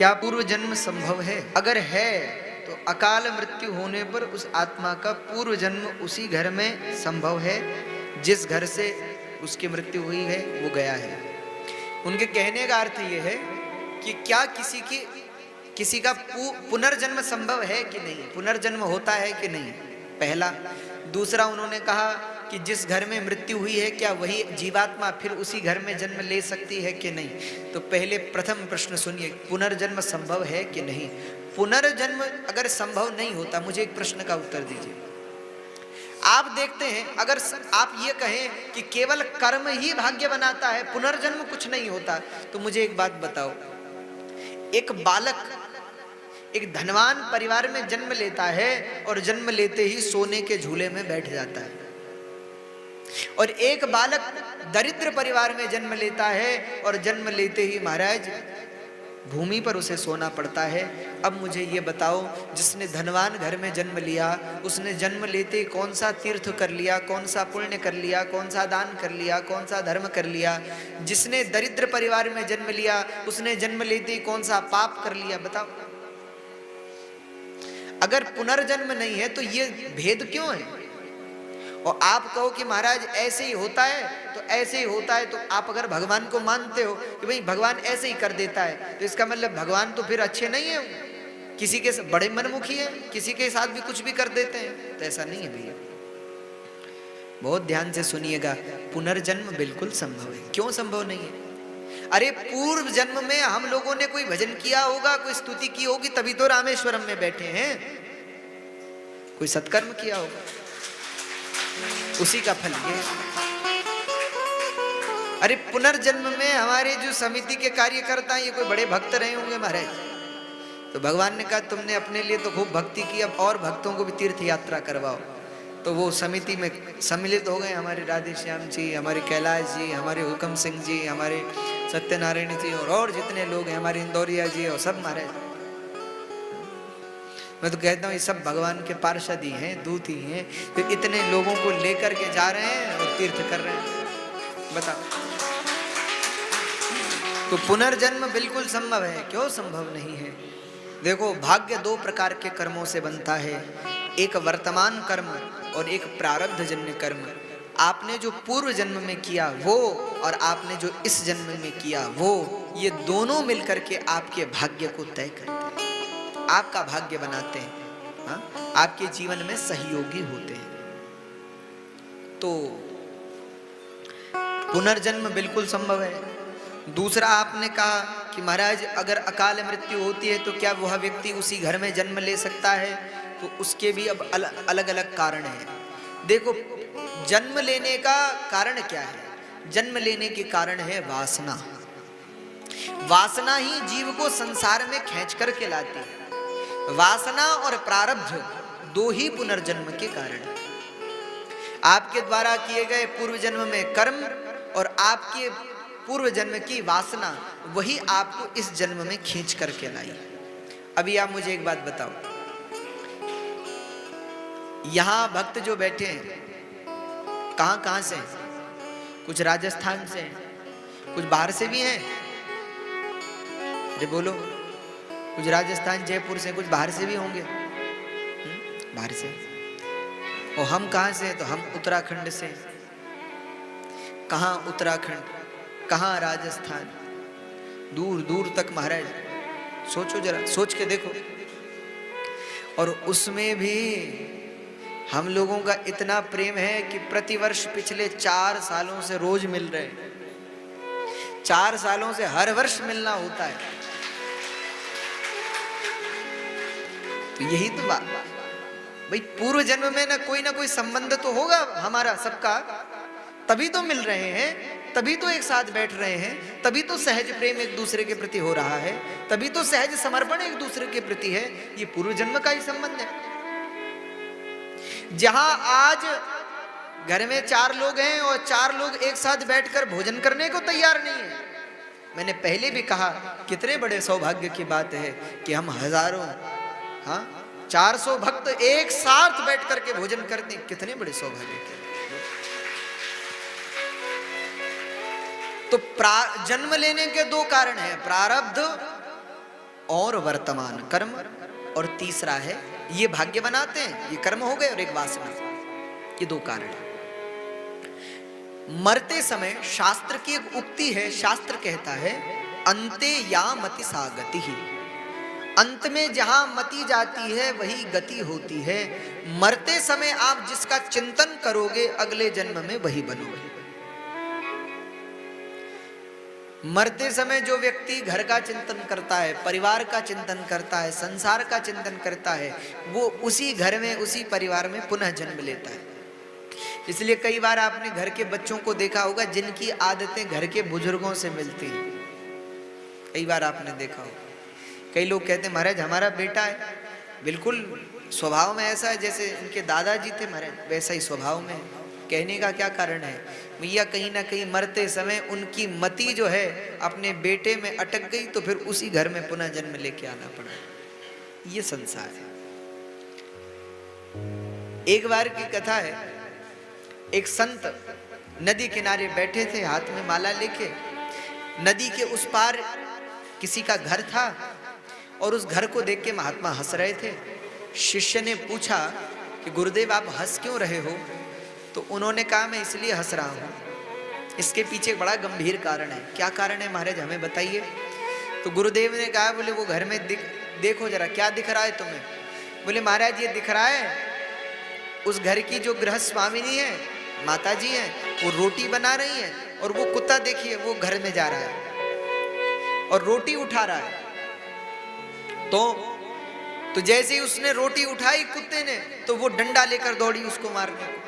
क्या पूर्व जन्म संभव है? अगर है तो अकाल मृत्यु होने पर उस आत्मा का पूर्व जन्म उसी घर में संभव है जिस घर से उसकी मृत्यु हुई है, वो गया है। उनके कहने का अर्थ ये है कि क्या किसी का पुनर्जन्म संभव है कि नहीं, पुनर्जन्म होता है कि नहीं, पहला। दूसरा, उन्होंने कहा कि जिस घर में मृत्यु हुई है क्या वही जीवात्मा फिर उसी घर में जन्म ले सकती है कि नहीं। तो पहले प्रथम प्रश्न सुनिए, पुनर्जन्म संभव है कि नहीं। पुनर्जन्म अगर संभव नहीं होता, मुझे एक प्रश्न का उत्तर दीजिए। आप देखते हैं, अगर आप ये कहें कि केवल कर्म ही भाग्य बनाता है, पुनर्जन्म कुछ नहीं होता, तो मुझे एक बात बताओ, एक बालक एक धनवान परिवार में जन्म लेता है और जन्म लेते ही सोने के झूले में बैठ जाता है, और एक बालक दरिद्र परिवार में जन्म लेता है और जन्म लेते ही महाराज भूमि पर उसे सोना पड़ता है। अब मुझे ये बताओ, जिसने धनवान घर में जन्म लिया उसने जन्म लेते कौन सा तीर्थ कर लिया, कौन सा पुण्य कर लिया, कौन सा दान कर लिया, कौन सा धर्म कर लिया। जिसने दरिद्र परिवार में जन्म लिया उसने जन्म लेते कौन सा पाप कर लिया, बताओ। अगर पुनर्जन्म नहीं है तो ये भेद क्यों है? और आप कहो कि महाराज ऐसे ही होता है, तो ऐसे ही होता है, तो आप अगर भगवान को मानते हो कि भाई भगवान ऐसे ही कर देता है, तो इसका मतलब भगवान तो फिर अच्छे नहीं है, किसी के बड़े मनमुखी है, किसी के साथ भी कुछ भी कर देते हैं। तो ऐसा नहीं है भैया, बहुत ध्यान से सुनिएगा। पुनर्जन्म बिल्कुल संभव है। क्यों संभव नहीं है? अरे पूर्व जन्म में हम लोगों ने कोई भजन किया होगा, कोई स्तुति की होगी, तभी तो रामेश्वरम में बैठे हैं। कोई सत्कर्म किया होगा, उसी का फल ये। अरे पुनर्जन्म में हमारे जो समिति के कार्यकर्ता हैं, ये कोई बड़े भक्त रहे होंगे महाराज, तो भगवान ने कहा तुमने अपने लिए तो खूब भक्ति की, अब और भक्तों को भी तीर्थ यात्रा करवाओ। तो वो समिति में सम्मिलित हो गए हमारे राधे श्याम जी, हमारे कैलाश जी, हमारे हुकम सिंह जी, हमारे सत्यनारायण जी, और जितने लोग हैं, हमारे इंदौरिया जी, और सब महाराज। मैं तो कहता हूँ ये सब भगवान के पार्षद ही हैं, दूत ही हैं, तो इतने लोगों को लेकर के जा रहे हैं और तीर्थ कर रहे हैं, बताओ। तो पुनर्जन्म बिल्कुल संभव है। क्यों संभव नहीं है? देखो, भाग्य दो प्रकार के कर्मों से बनता है, एक वर्तमान कर्म और एक प्रारब्ध जन्य कर्म। आपने जो पूर्व जन्म में किया वो, और आपने जो इस जन्म में किया वो, ये दोनों मिलकर के आपके भाग्य को तय करते हैं, आपका भाग्य बनाते हैं, हाँ? आपके जीवन में सहयोगी होते हैं। तो पुनर्जन्म बिल्कुल संभव है। दूसरा, आपने कहा कि महाराज अगर अकाल मृत्यु होती है तो क्या वह व्यक्ति उसी घर में जन्म ले सकता है? तो उसके भी अब अलग अलग कारण हैं। देखो, जन्म लेने का कारण क्या है? जन्म लेने के कारण है वासना। वासना ही जीव को संसार में खींच करके लाती है। वासना और प्रारब्ध दो ही पुनर्जन्म के कारण हैं। आपके द्वारा किए गए पूर्व जन्म में कर्म और आपके पूर्व जन्म की वासना, वही आपको इस जन्म में खींच करके लाई। अभी आप मुझे एक बात बताओ, यहां भक्त जो बैठे हैं कहां कहां से हैं? कुछ राजस्थान से हैं, कुछ बाहर से भी हैं। अरे बोलो, कुछ राजस्थान जयपुर से, कुछ बाहर से भी होंगे, बाहर से। और हम कहां से? तो हम उत्तराखंड से। कहां उत्तराखंड, कहां राजस्थान, दूर दूर तक महाराज। सोचो जरा, सोच के देखो। और उसमें भी हम लोगों का इतना प्रेम है कि प्रतिवर्ष पिछले 4 सालों से रोज मिल रहे हैं। 4 सालों से हर वर्ष मिलना होता है। तो यही तो बात भाई, पूर्व जन्म में ना कोई संबंध तो होगा हमारा सबका, तभी तो मिल रहे हैं, तभी तो एक साथ बैठ रहे हैं, तभी तो सहज प्रेम एक दूसरे के प्रति हो रहा है, तभी तो सहज समर्पण एक दूसरे के प्रति है। ये पूर्व जन्म का ही संबंध है। जहां आज घर में 4 लोग हैं और 4 लोग एक साथ बैठकर भोजन करने को तैयार नहीं है। मैंने पहले भी कहा, कितने बड़े सौभाग्य की बात है कि हम हजारों, हाँ 400 भक्त एक साथ बैठ करके भोजन करते हैं, कितने बड़े सौभाग्य के। तो जन्म लेने के 2 कारण हैं, प्रारब्ध और वर्तमान कर्म, और तीसरा है ये भाग्य बनाते हैं, ये कर्म हो गए, और एक वासना। ये दो कारण है। मरते समय शास्त्र की एक उक्ति है, शास्त्र कहता है अंते या मति सा गति ही, अंत में जहां मति जाती है वही गति होती है। मरते समय आप जिसका चिंतन करोगे अगले जन्म में वही बनोगे। मरते समय जो व्यक्ति घर का चिंतन करता है, परिवार का चिंतन करता है, संसार का चिंतन करता है, वो उसी घर में, उसी परिवार में पुनः जन्म लेता है। इसलिए कई बार आपने घर के बच्चों को देखा होगा जिनकी आदतें घर के बुजुर्गों से मिलती हैं। कई बार आपने देखा होगा, कई लोग कहते हैं महाराज हमारा बेटा है, बिल्कुल स्वभाव में ऐसा है जैसे इनके दादाजी थे महाराज, वैसा ही स्वभाव में है। कहने का क्या कारण है? भैया कहीं ना कहीं मरते समय उनकी मति जो है अपने बेटे में अटक गई, तो फिर उसी घर में पुनः जन्म लेके आना पड़ा। ये संसार है। एक बार की कथा है, एक संत नदी किनारे बैठे थे, हाथ में माला लेके। नदी के उस पार किसी का घर था, और उस घर को देख के महात्मा हंस रहे थे। शिष्य ने पूछा कि गुरुदेव आप हंस क्यों रहे हो? तो उन्होंने कहा मैं इसलिए हंस रहा हूँ, इसके पीछे एक बड़ा गंभीर कारण है। क्या कारण है महाराज, हमें बताइए। तो गुरुदेव ने कहा, बोले वो घर में देखो जरा, क्या दिख रहा है तुम्हें? बोले महाराज ये दिख रहा है उस घर की जो गृहस्थ स्वामिनी है, माता जी हैं, वो रोटी बना रही हैं, और वो कुत्ता देखिए वो घर में जा रहा है और रोटी उठा रहा है। तो जैसे ही उसने रोटी उठाई कुत्ते ने, तो वो डंडा लेकर दौड़ी उसको मारने को।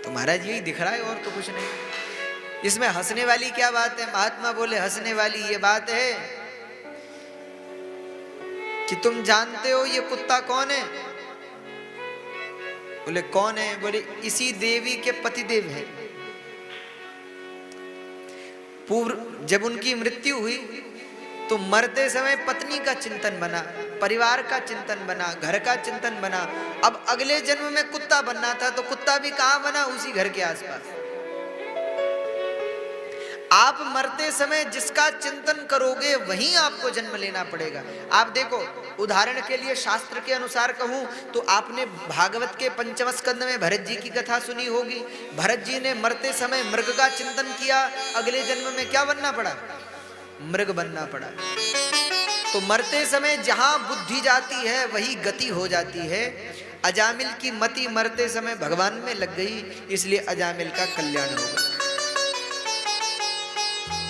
तो महाराज यही दिख रहा है और तो कुछ नहीं। इसमें हंसने वाली क्या बात है? महात्मा बोले हंसने वाली ये बात है कि तुम जानते हो ये कुत्ता कौन है? बोले कौन है? बोले इसी देवी के पतिदेव है। पूर्व जब उनकी मृत्यु हुई तो मरते समय पत्नी का चिंतन बना, परिवार का चिंतन बना, घर का चिंतन बना। अब अगले जन्म में कुत्ता बनना था, तो कुत्ता भी कहां बना? उसी घर के आसपास। आप मरते समय जिसका चिंतन करोगे वहीं आपको जन्म लेना पड़ेगा। आप देखो, उदाहरण के लिए शास्त्र के अनुसार कहूं तो आपने भागवत के 5वें स्कंद में भरत जी की कथा सुनी होगी। भरत जी ने मरते समय मृग का चिंतन किया, अगले जन्म में क्या बनना पड़ा? मृग बनना पड़ा। तो मरते समय जहां बुद्धि जाती है वही गति हो जाती है। अजामिल की मति मरते समय भगवान में लग गई, इसलिए अजामिल का कल्याण होगा।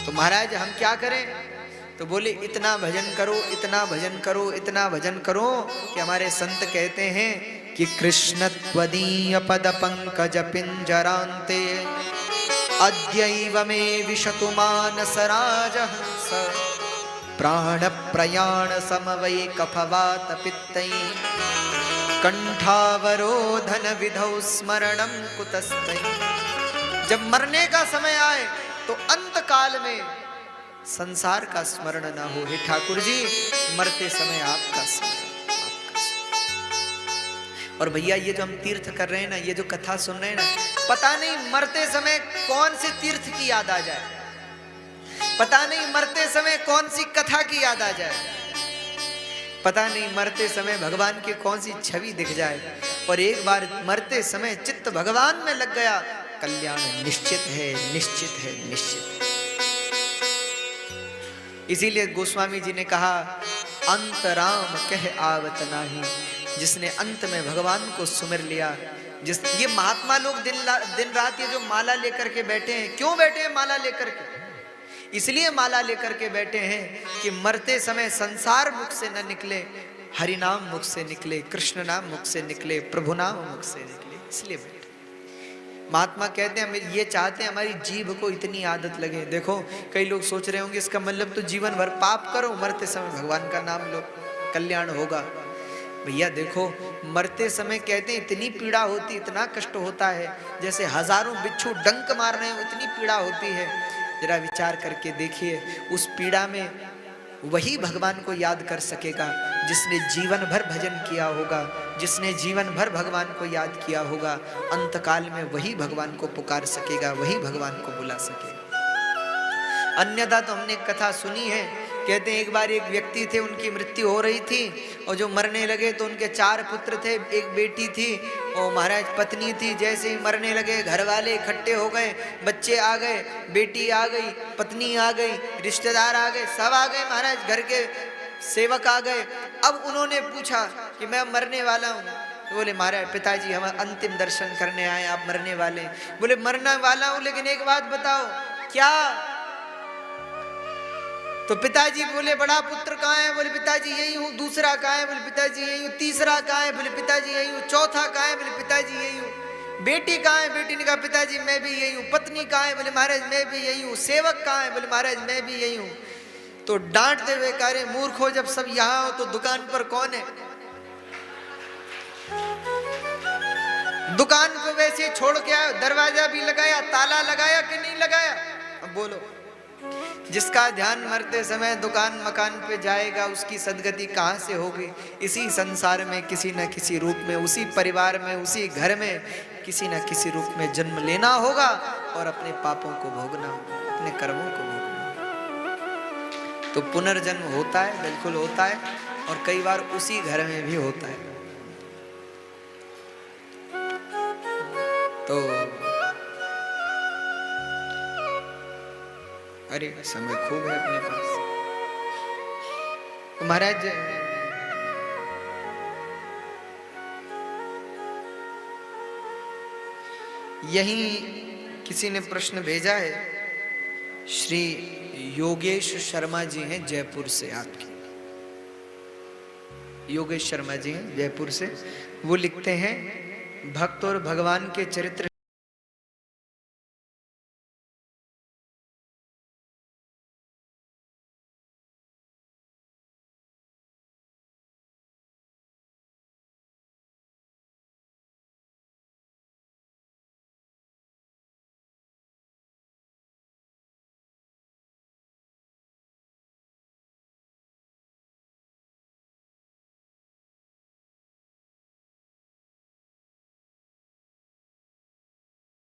तो महाराज हम क्या करें? तो बोले इतना भजन करो, इतना भजन करो, इतना भजन करो कि हमारे संत कहते हैं कि कृष्ण त्वदीय पद पंकज पिंजरांते अद्यैव मे विशतु मानस राजहंस प्राण प्रयाण समवै कफवात पित्तै कंठावरोधन विधौ स्मरणं कुतस्तै। जब मरने का समय आए तो अंत काल में संसार का स्मरण ना हो। हे ठाकुर जी मरते समय आपका स्मरण। और भैया ये जो हम तीर्थ कर रहे हैं ना, ये जो कथा सुन रहे हैं ना, पता नहीं मरते समय कौन से तीर्थ की याद आ जाए, पता नहीं मरते समय कौन सी कथा की याद आ जाए, पता नहीं मरते समय भगवान की कौन सी छवि दिख जाए। और एक बार मरते समय चित्त भगवान में लग गया, कल्याण निश्चित है, निश्चित है, निश्चित है। इसीलिए गोस्वामी जी ने कहा अंत राम कह आवत नाही, जिसने अंत में भगवान को सुमिर लिया। ये महात्मा लोग दिन रात ये जो माला लेकर के बैठे हैं, क्यों बैठे हैं माला लेकर के? इसलिए माला लेकर के बैठे हैं कि मरते समय संसार मुख से न निकले, हरि नाम मुख से निकले, कृष्ण नाम मुख से निकले, प्रभु नाम मुख से निकले। इसलिए बैठे महात्मा कहते हैं हम ये चाहते हैं हमारी जीभ को इतनी आदत लगे। देखो कई लोग सोच रहे होंगे इसका मतलब तो जीवन भर पाप करो, मरते समय भगवान का नाम लो, कल्याण होगा। भैया देखो मरते समय कहते हैं इतनी पीड़ा होती, इतना कष्ट होता है, जैसे हजारों बिच्छू डंक मार रहे हो, इतनी पीड़ा होती है। जरा विचार करके देखिए, उस पीड़ा में वही भगवान को याद कर सकेगा जिसने जीवन भर भजन किया होगा, जिसने जीवन भर भगवान को याद किया होगा। अंतकाल में वही भगवान को पुकार सकेगा, वही भगवान को बुला सकेगा। अन्यथा तो हमने कथा सुनी है कहते हैं एक बार एक व्यक्ति थे, उनकी मृत्यु हो रही थी और जो मरने लगे तो उनके 4 पुत्र थे, एक बेटी थी और महाराज पत्नी थी। जैसे ही मरने लगे घर वाले इकट्ठे हो गए, बच्चे आ गए, बेटी आ गई, पत्नी आ गई, रिश्तेदार आ गए, सब आ गए महाराज, घर के सेवक आ गए। अब उन्होंने पूछा कि मैं मरने वाला हूँ। तो बोले महाराज पिताजी हम अंतिम दर्शन करने आए, आप मरने वाले। बोले मरने वाला हूँ लेकिन एक बात बताओ क्या? तो पिताजी बोले बड़ा पुत्र कहाँ है? बोले पिताजी यही हूँ। दूसरा कहाँ है? बोले पिताजी यही हूँ। तीसरा कहाँ है? बोले पिताजी यही हूँ। चौथा कहाँ है? बोले पिताजी यही हूँ। बेटी कहाँ है? बेटी ने कहा पिताजी मैं भी यही हूँ। पत्नी कहाँ है? बोले महाराज मैं भी यही हूँ। सेवक कहाँ है? बोले महाराज मैं भी यही हूँ। तो डांटते हुए कह रहे मूर्ख हो, जब सब यहाँ हो तो दुकान पर कौन है? दुकान को वैसे छोड़ के आयो, दरवाजा भी लगाया, ताला लगाया कि नहीं लगाया? अब बोलो, जिसका ध्यान मरते समय दुकान मकान पे जाएगा उसकी सदगति कहाँ से होगी? इसी संसार में किसी न किसी रूप में, उसी परिवार में, उसी घर में किसी न किसी रूप में जन्म लेना होगा और अपने पापों को भोगना होगा, अपने कर्मों को भोगना होगा। तो पुनर्जन्म होता है, बिल्कुल होता है, और कई बार उसी घर में भी होता है। तो अरे समय खूब है अपने पास। तो महाराज यही किसी ने प्रश्न भेजा है, श्री योगेश शर्मा जी हैं जयपुर से, आपके योगेश शर्मा जी हैं जयपुर से। वो लिखते हैं भक्त और भगवान के चरित्र